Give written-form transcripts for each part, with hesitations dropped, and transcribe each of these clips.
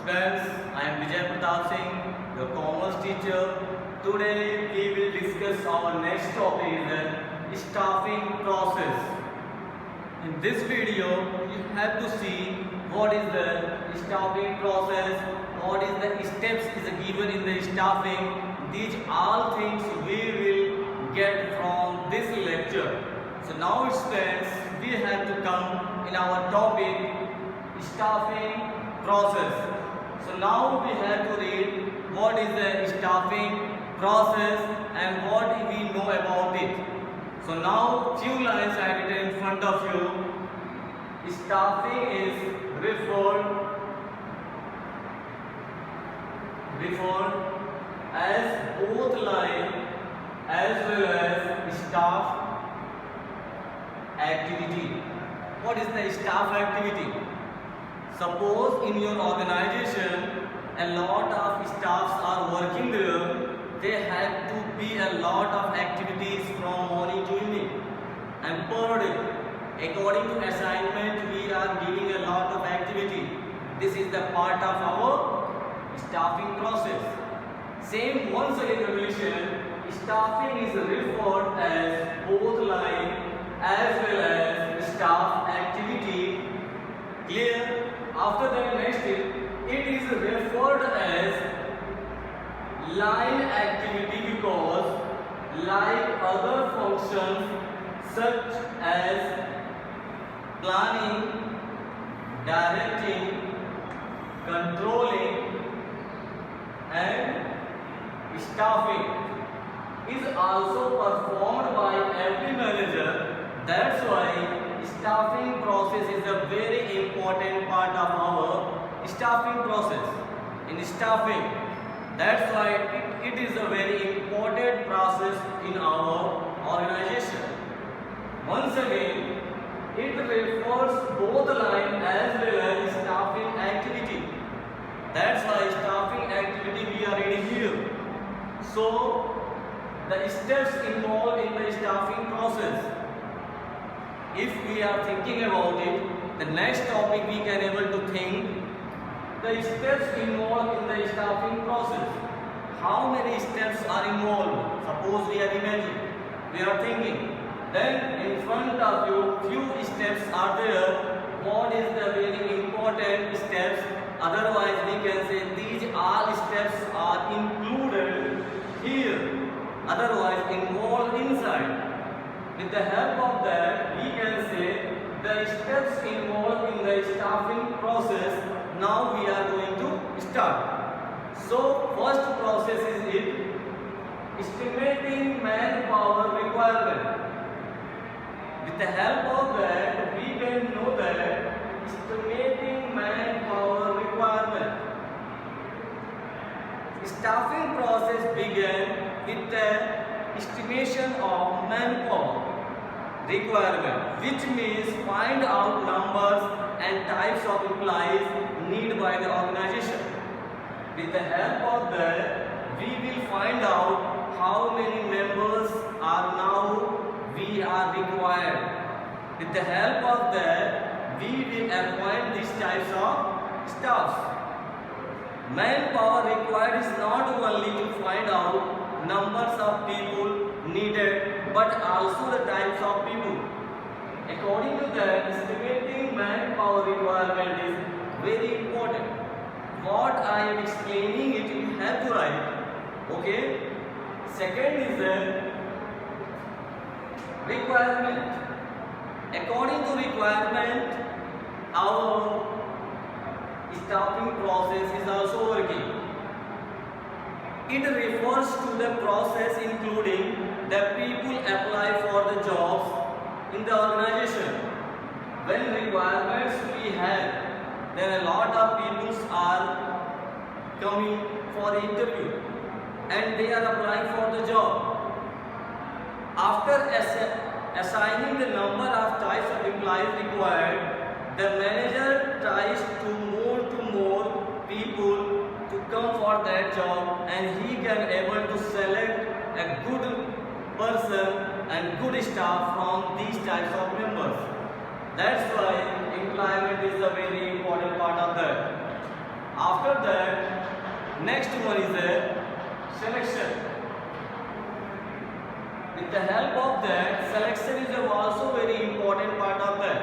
Friends, I am Vijay Pratap Singh, your commerce teacher. Today we will discuss our next topic is staffing process. In this video, you have to see what is the staffing process, what is the steps is given in the staffing. These all things we will get from this lecture. So now friends, we have to come in our topic staffing process. So now we have to read what is the staffing process and what we know about it. So now few lines I written in front of you. Staffing is referred as both line as well as staff activity. What is the staff activity? Suppose in your organization a lot of staffs are working there, they have to be a lot of activities from morning to evening and per day. According to assignment, we are giving a lot of activity. This is the part of our staffing process. Same once again repetition, staffing is referred as both line as well as staff activity. Clear? After that next it is referred as line activity because like other functions such as planning, directing, controlling and staffing is also performed by every manager. That's why staffing process is a very important part of our staffing process. In staffing, that's why it is a very important process in our organization. Once again, it refers both line as well as staffing activity. That's why staffing activity we are reading here. So, the steps involved in the staffing process. If we are thinking about it, the next topic we can able to think the steps involved in the staffing process. How many steps are involved? Suppose we are imagining, we are thinking. Then in front of you, few steps are there. What is the very important steps? Otherwise, we can say these all steps are included here. Otherwise, involved inside. With the help of that, we can say the steps involved in the staffing process. Now we are going to start. So, first process is it estimating manpower requirement. With the help of that, we can know that estimating manpower requirement. Staffing process began with the estimation of manpower requirement, which means find out numbers and types of employees needed by the organization. With the help of that, we will find out how many members are now we are required. With the help of that, we will appoint these types of staffs. Manpower required is not only to find out numbers of people needed, but also the types of people. According to that, estimating manpower requirement is very important. What I am explaining it, you have to write. Okay. Second is the requirement. According to requirement, our staffing process is also working. It refers to the process including the people apply for the jobs in the organization. When requirements we have, then a lot of people are coming for interview and they are applying for the job. After assigning the number of types of employees required, the manager tries to more people to come for that job and he can able to select a good person and good staff from these types of members. That's why employment is a very important part of that. After that, next one is a selection. With the help of that, selection is also very important part of that.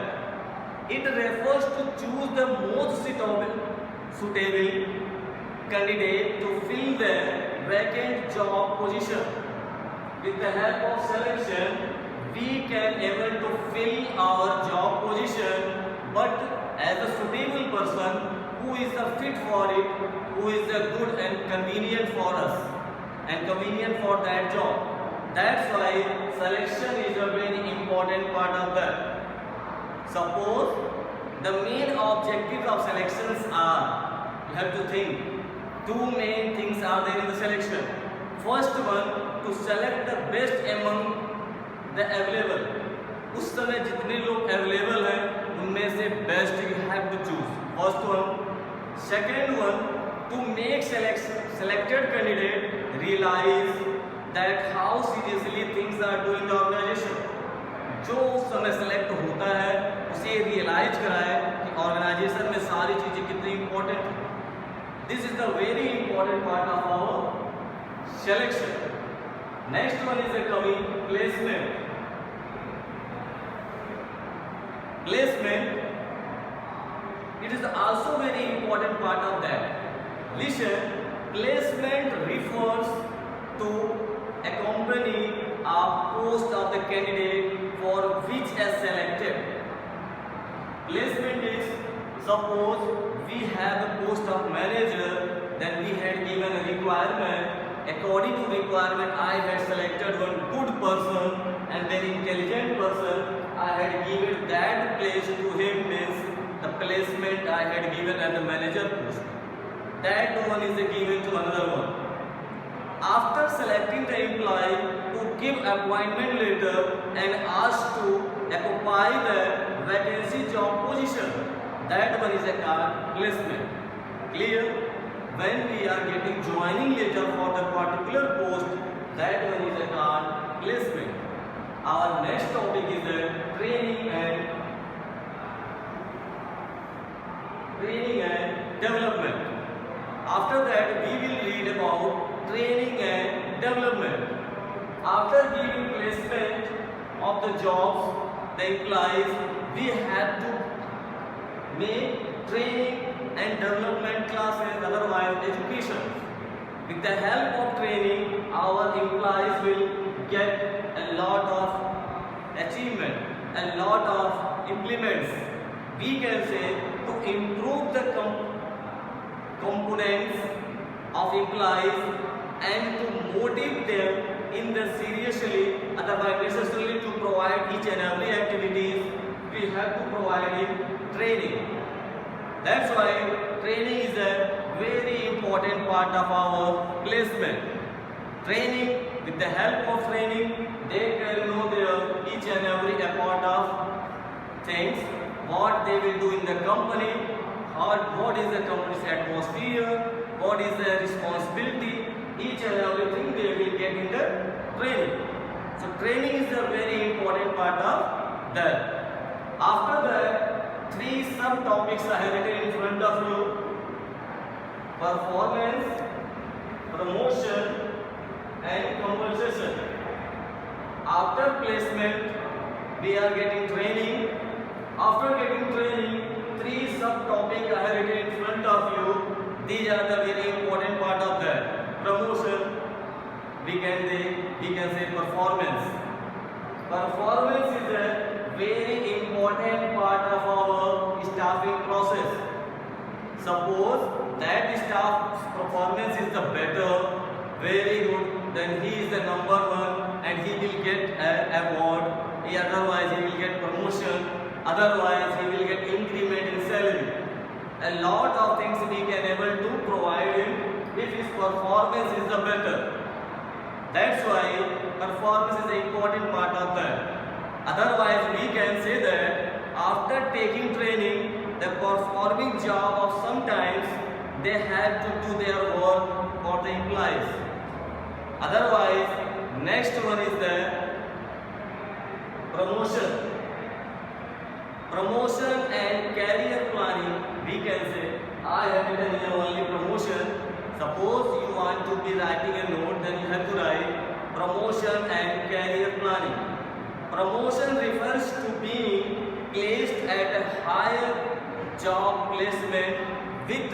It refers to choose the most suitable candidate to fill the vacant job position. With the help of selection, we can able to fill our job position, but as a suitable person who is a fit for it, who is a good and convenient for us and convenient for that job. That's why selection is a very important part of that. Suppose the main objectives of selections are, you have to think, two main things are there in the selection. First one, to select the best among the available. उस समय जितने लोग available हैं उनमें से best you have to choose. First one. Second one, to make selected candidate realize that how seriously things are doing in the organization. जो उस समय select होता है उसे realize कराए कि organization में सारी चीजें कितनी important है. This is the very important part of our selection. Next one is a coming placement. Placement, it is also very important part of that. Listen, placement refers to accompany a post of the candidate for which is selected. Placement is, suppose we have a post of manager, then we had given a requirement. According to requirement, I had selected one good person and very intelligent person. I had given that place to him, means the placement I had given at the manager post. That one is given to another one. After selecting the employee to give appointment letter and asked to occupy the vacancy job position, that one is a card placement. Clear? When we are getting joining letter for the particular post, that one is a card placement. Our next topic is the training and development. After that, we will read about training and development. After giving placement of the jobs, the employees, we have to make training and development classes, otherwise education. With the help of training, our employees will get a lot of achievement, a lot of implements. We can say to improve the components of employees and to motivate them in the seriously, otherwise necessarily to provide each and every activities, we have to provide in training. That's why training is a very important part of our placement. Training, with the help of training, they can know their each and every part of things, what they will do in the company, what is the company's atmosphere, what is the responsibility, each and everything they will get in the training. So training is a very important part of that. After that, three subtopics are written in front of you: performance, promotion, and compensation. After placement, we are getting training. After getting training, three subtopics are written in front of you. These are the very important part of that. Promotion, we can say performance. Performance is a very important part of our staffing process. Suppose that staff's performance is the better, very good, then he is the number one and he will get an award. Otherwise he will get promotion. Otherwise he will get increment in salary. A lot of things we can able to provide him if his performance is the better. That's why performance is an important part of that. Otherwise we can say that after taking training, the performing job of sometimes they have to do their work for the employees. Otherwise, next one is the promotion. Promotion and career planning, we can say. I have written here only promotion. Suppose you want to be writing a note, then you have to write promotion and career planning. Promotion refers to being placed at a higher job placement with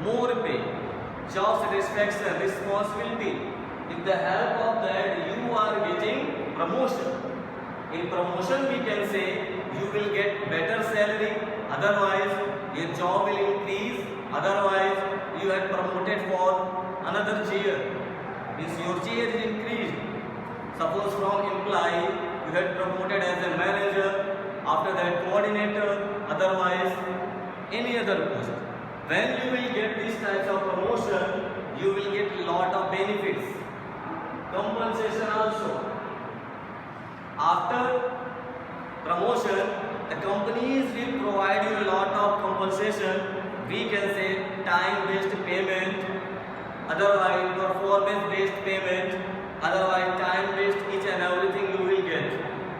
more pay, job satisfaction, responsibility. With the help of that, you are getting promotion. In promotion, we can say you will get better salary. Otherwise, your job will increase. Otherwise, you are promoted for another chair. Means your chair is increased. Suppose from employee, you had promoted as a manager. After that, coordinator. Otherwise, any other post. When you will get these types of promotion, you will get lot of benefits. Compensation also. After promotion, the companies will provide you a lot of compensation. We can say time-based payment, otherwise performance-based payment, otherwise time-based each and everything you will get.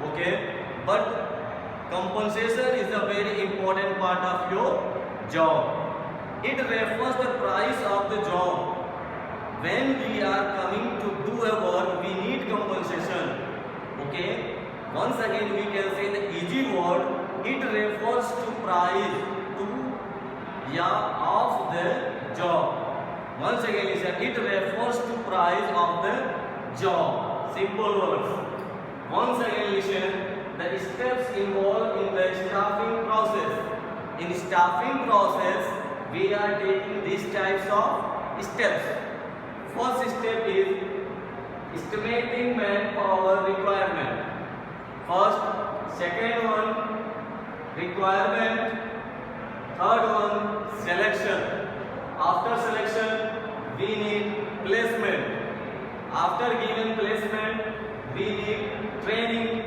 Okay, but compensation is a very important part of your job. It refers the price of the job. When we are coming to do a work, we need compensation. Okay. Once again, we can say the easy word. It refers to price of the job. Once again, it refers to price of the job. Simple words. Once again, listen. The steps involved in the staffing process. In staffing process, we are taking these types of steps. First step is estimating manpower requirement. First, second one, requirement. Third one, selection. After selection, we need placement. After given placement, we need training.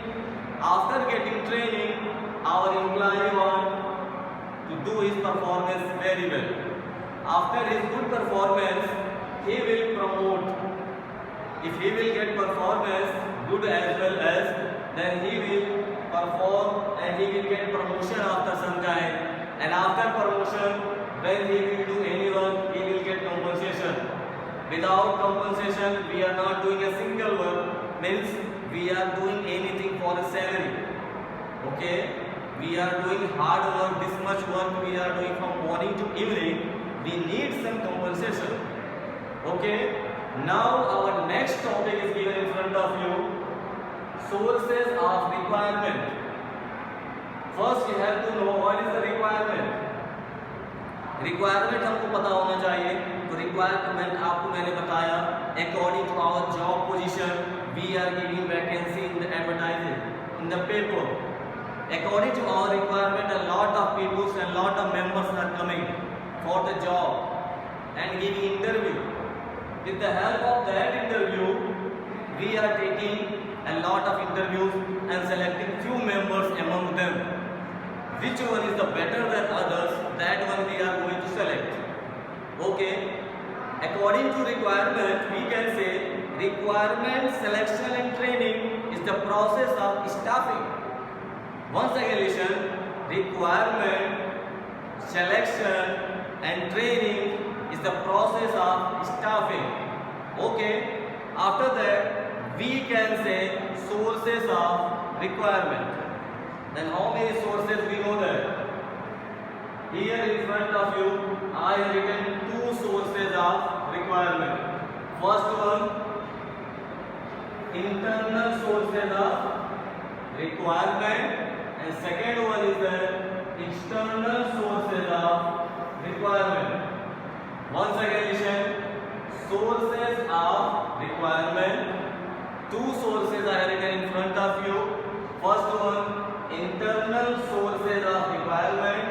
After getting training, our employee wants to do his performance very well. After his good performance, he will promote. If he will get performance good as well as, then he will perform and he will get promotion after some time. And after promotion, when he will do any work, he will get compensation. Without compensation, we are not doing a single work. Means we are doing anything for a salary. Okay? We are doing hard work, this much work we are doing from morning to evening. We need some compensation. Okay? Now our next topic is given in front of you. Sources of requirement. First you have to know what is the requirement. Requirement हमको पता होना चाहिए. तो requirement आपको मैंने बताया. According to our job position, we are giving vacancy in the advertising in the paper. According to our requirement, a lot of people and lot of members are coming for the job and giving interview. With the help of that interview, we are taking a lot of interviews and selecting few members among them. Which one is the better than others, that one we are going to select. Okay. According to requirement, we can say requirement, selection and training is the process of staffing. Once again listen, requirement, selection and training is the process of staffing. Okay. After that, we can say sources of requirement. Then how many sources we know that? Here in front of you, I have written two sources of requirement. First one, internal sources of requirement, and second one is the external sources of requirement. Once again listen, sources of requirement. Two sources I have written in front of you. First one, internal sources of requirement,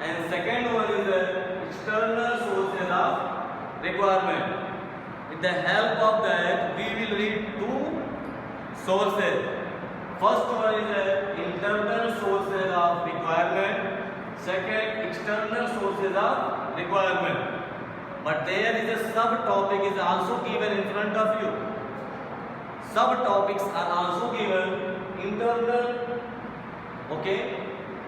and second one is the external sources of requirement. With the help of that, we will read two sources. First one is the internal sources of requirement, second external sources of requirement. But there is a subtopic is also given in front of you. Subtopics are also given. Internal. Okay,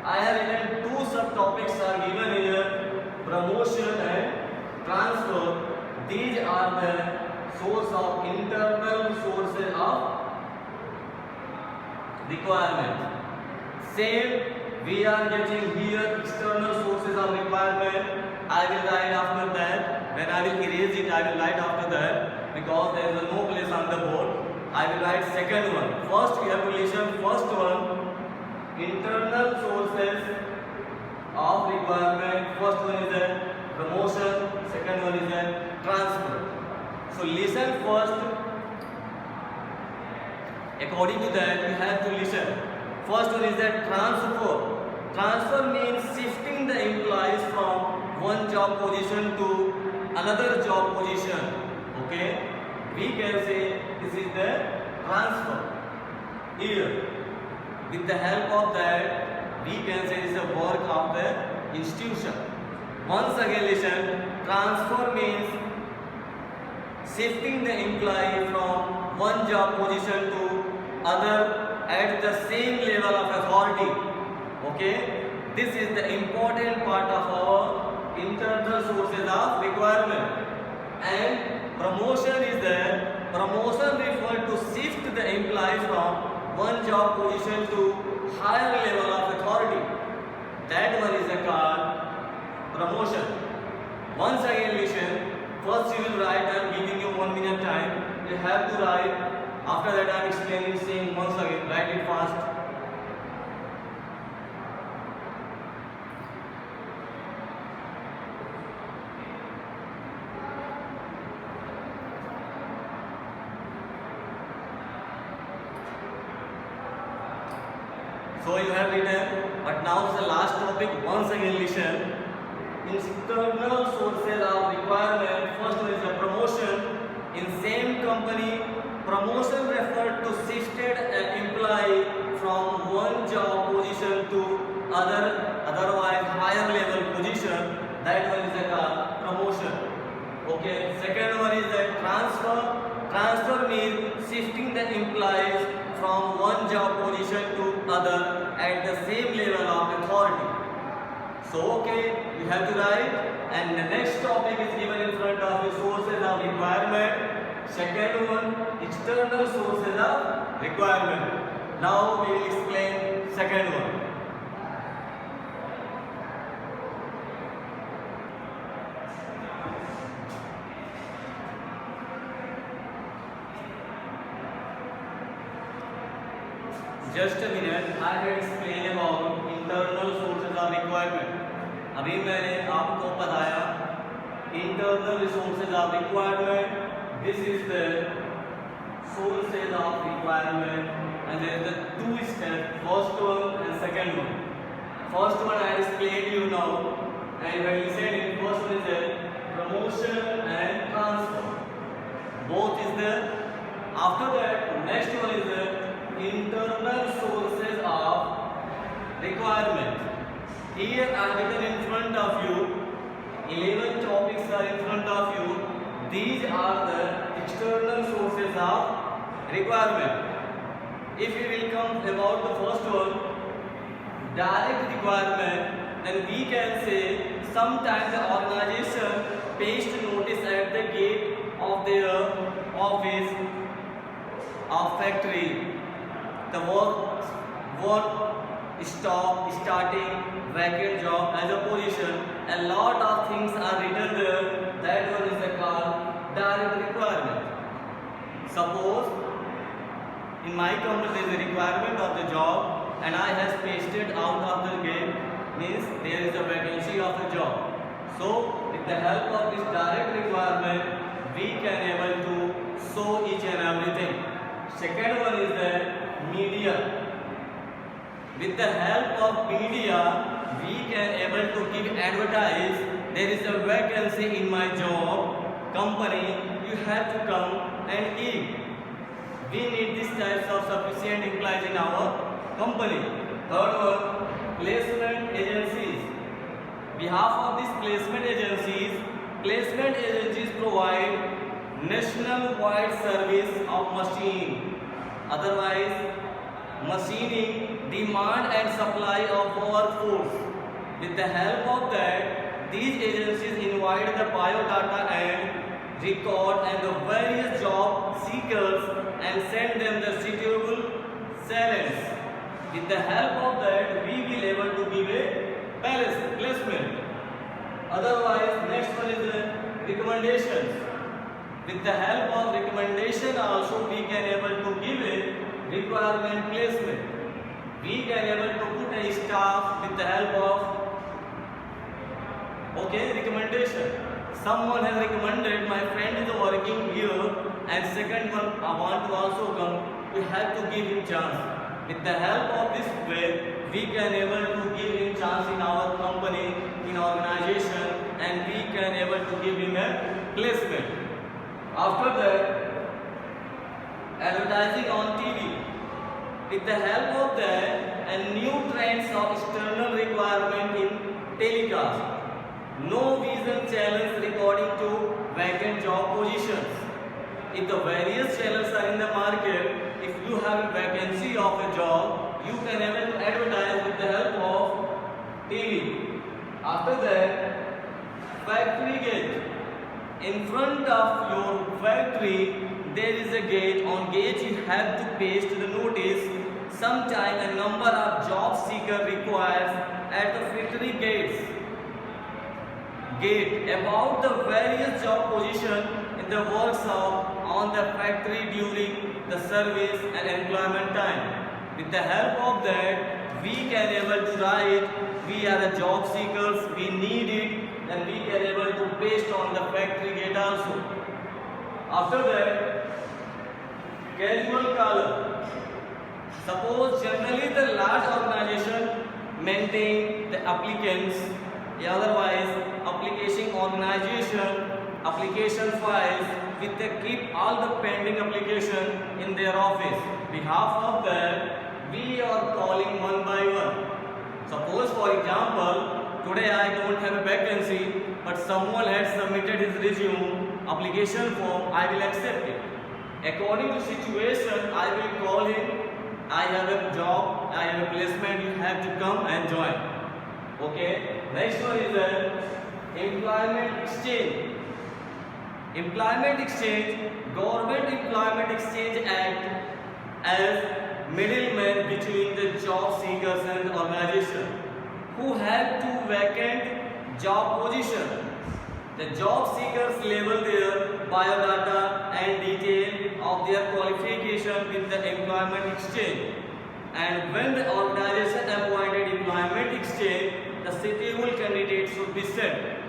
I have written two subtopics are given here. promotion and transfer. These are the source of internal sources of requirement. Same, we are getting here external sources of requirement. I will write after that. When I will erase it, I will write after that because there is no place on the board. I will write second one. First, we have to listen. First one, internal sources of requirement. First one is a promotion. Second one is a transfer. So listen first. According to that, you have to listen. First one is that transfer. Transfer means shifting the employees from one job position to another job position. Okay? We can say this is the transfer. Here, with the help of that, we can say this is the work of the institution. Once again listen. Transfer means shifting the employee from one job position to other at the same level of authority. Okay, this is the important part of our internal sources of requirement. And promotion is there. Promotion refers to shift the employee from one job position to higher level of authority. That one is called promotion. Once again listen. First you will write. I am giving you 1 minute time. You have to write. After that I am explaining same once again. Write it fast. So you have written, but now is the last topic. Once again listen. External sources of requirement. First one is the promotion. In same company, promotion refers to shifted an employee from one job position to otherwise higher level position. That one is called promotion. Okay. Second one is the transfer. Transfer means shifting the employees from one job position to other at the same level of authority. So okay, you have to write, and the next topic is given in front of you, sources of requirement. Second one, external sources of requirement. Now we will explain second one. Just a minute, I had explained about internal sources of requirement. अभी मैंने आपको बताया internal resources of requirement. This is the sources of requirement, and there is the two steps. First one and second one. First one I explained you now, and when you said it, first one is the promotion and transfer. Both is there. After that, next one is the internal sources of requirement. Here I have written in front of you, 11 topics are in front of you. These are the external sources of requirement. If we will come about the first one, direct requirement, then we can say sometimes the organization pastes notice at the gate of their office or factory. The work stop, starting, vacant job as a position. A lot of things are written there. That one is called direct requirement. Suppose in my company there is a requirement of the job, and I have pasted out of the gate, means there is a vacancy of the job. So with the help of this direct requirement, we can able to show each and everything. Second one is the media. With the help of media, we can able to give advertise. There is a vacancy in my job company. You have to come and give. We need these types of sufficient employees in our company. Third one, placement agencies. Behalf of these placement agencies provide national-wide service of machine. Otherwise, machining, demand and supply of workforce. With the help of that, these agencies invite the biodata and record and the various job seekers and send them the suitable salaries. With the help of that, we will able to give a placement. Otherwise, next one is the recommendations. With the help of recommendation also we can able to give a requirement placement. We can able to put a staff with the help of recommendation. Someone has recommended my friend is working here, and second one I want to also come. We have to give him chance. With the help of this way, we can able to give him chance in our company, in organization, and we can able to give him a placement. After that, advertising on TV. With the help of that, and new trends of external requirement in telecast. No vision channels recording to vacant job positions. If the various channels are in the market, if you have a vacancy of a job, you can able to advertise with the help of TV. After that, factory gate. In front of your factory, there is a gate. On gate, you have to paste the notice. Sometime a number of job seeker requires at the factory gates. Gate about the various job position in the workshop on the factory during the service and employment time. With the help of that, we can able to write, we are the job seekers, we need it, and we can able to paste on the factory gate also. After that, casual color. Suppose generally the large organization maintain the applicants, otherwise application organization, application files with the keep all the pending application in their office. Behalf of that, we are calling one by one. Suppose for example, today I don't have a vacancy, but someone has submitted his resume, application form, I will accept it. According to situation, I will call him, I have a job, I have a placement, you have to come and join. Okay, next one is employment exchange. Employment exchange, Government Employment Exchange Act as middleman between the job seekers and the organization who have two vacant job positions. The job seekers label their biodata and detail of their qualification with the employment exchange. And when the organization appointed employment exchange, the suitable candidate should be sent.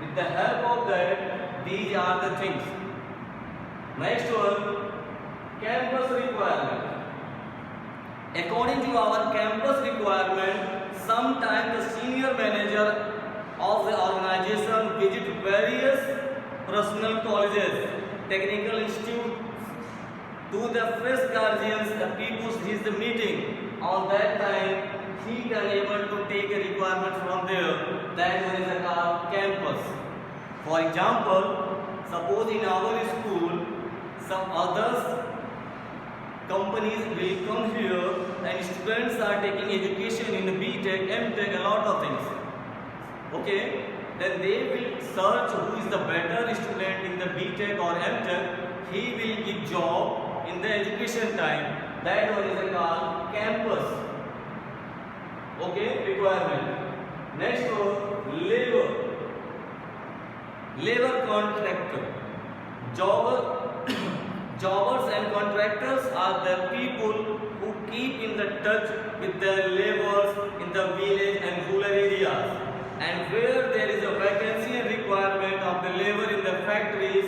With the help of that, these are the things. Next one, campus requirement. According to our campus requirement, sometimes the senior manager of the organization visit various professional colleges, technical institutes, to the fresh guardians, the people his the meeting. On that time, he can able to take a requirement from there. That one is called campus. For example, suppose in our school, some others companies will come here and students are taking education in B.Tech, M.Tech, a lot of things. Okay, then they will search who is the better student in the B.Tech or M.Tech. He will give job in the education time. That one is called campus. Okay, requirement. Next one, labor. Labor contractor. Jobbers and contractors are the people who keep in the touch with the laborers in the village and rural areas. And where there is a vacancy and requirement of the labor in the factories,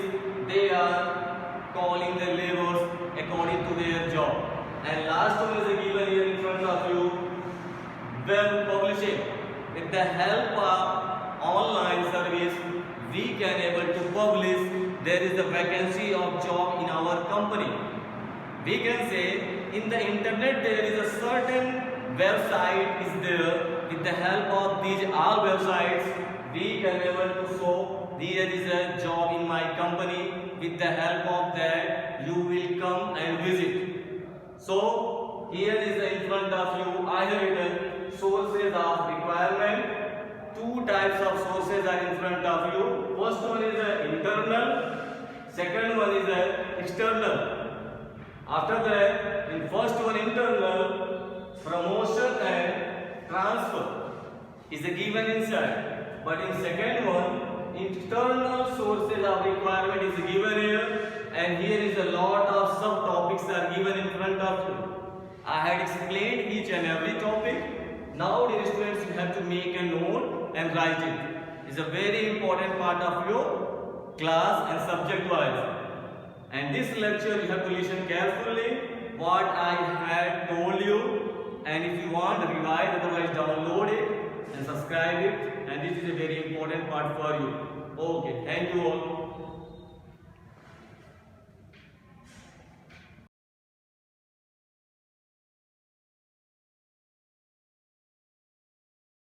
they are calling the laborers according to their job. And last one is given here in front of you, web publishing. With the help of online service, we can able to publish there is a vacancy of job in our company. We can say in the internet there is a certain website is there. With the help of these all websites, we can able to show there is a job in my company. With the help of that, you will come and visit. So here is in front of you, I have written sources of requirement, two two types of sources are in front of you. First one is internal, second one is external. After that, in first one internal, promotion and transfer is given inside, but in second one, internal sources of requirement is given here, and here is a lot of subtopics are given in front of you. I had explained each and every topic. Now, dear students, you have to make a note and write it. It's a very important part of your class and subject wise. And this lecture you have to listen carefully what I had told you. And if you want, revise, otherwise download it and subscribe it. And this is a very important part for you. Okay, thank you all.